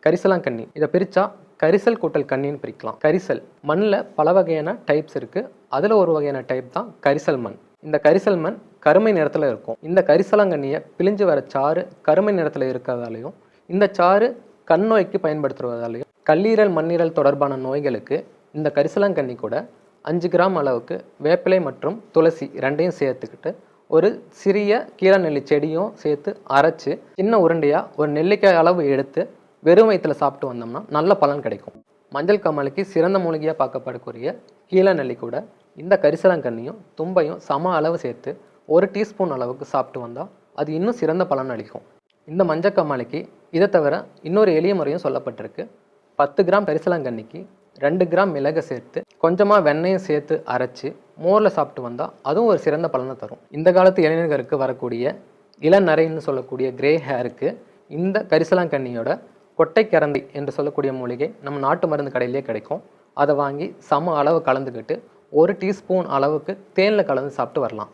கரிசலாங்கண்ணி. இதை பிரித்தா கரிசல் கூட்டல் கண்ணின்னு பிரிக்கலாம். கரிசல் மண்ணில் பல வகையான டைப்ஸ் இருக்குது. அதில் ஒரு வகையான டைப் தான் கரிசல் மண். இந்த கரிசல் மண் கருமை நிறத்தில் இருக்கும். இந்த கரிசலாங்கண்ணியை பிழிஞ்சு வர சாறு கருமை நிறத்தில் இருக்கிறதாலையும், இந்த சாறு கண் நோய்க்கு பயன்படுத்துவதாலையும், கல்லீரல் மண்ணீரல் தொடர்பான நோய்களுக்கு இந்த கரிசலாங்கண்ணி கூட 5 கிராம் அளவுக்கு வேப்பிலை மற்றும் துளசி ரெண்டையும் சேர்த்துக்கிட்டு ஒரு சிறிய கீழநெல்லி செடியும் சேர்த்து அரைச்சி சின்ன உருண்டையாக ஒரு நெல்லிக்காய் அளவு எடுத்து வெறும் வயிற்றில் சாப்பிட்டு வந்தோம்னா நல்ல பலன் கிடைக்கும். மஞ்சள் காமாலைக்கு சிறந்த மூலிகையாக பார்க்கப்படக்கூடிய கீழநெல்லி கூட இந்த கரிசலாங்கண்ணியும் தும்பையும் சம அளவு சேர்த்து 1 டீஸ்பூன் அளவுக்கு சாப்பிட்டு வந்தால் அது இன்னும் சிறந்த பலன் அளிக்கும். இந்த மஞ்சள் காமாலைக்கு இதை தவிர இன்னொரு எளிய முறையும் சொல்லப்பட்டிருக்கு. 10 கிராம் கரிசலாங்கண்ணிக்கு 2 கிராம் மிளகை சேர்த்து கொஞ்சமாக வெண்ணெயும் சேர்த்து அரைச்சி மோரில் சாப்பிட்டு வந்தால் அதுவும் ஒரு சிறந்த பலனை தரும். இந்த காலத்து இளைஞர்களுக்கு வரக்கூடிய இளநரைன்னு சொல்லக்கூடிய கிரே ஹேருக்கு இந்த கரிசலாங்கண்ணியோட கொட்டைக்கரந்தி என்று சொல்லக்கூடிய மூலிகை நம்ம நாட்டு மருந்து கடையிலே கிடைக்கும். அதை வாங்கி சம அளவு கலந்துக்கிட்டு 1 டீஸ்பூன் அளவுக்கு தேனில் கலந்து சாப்பிட்டு வரலாம்.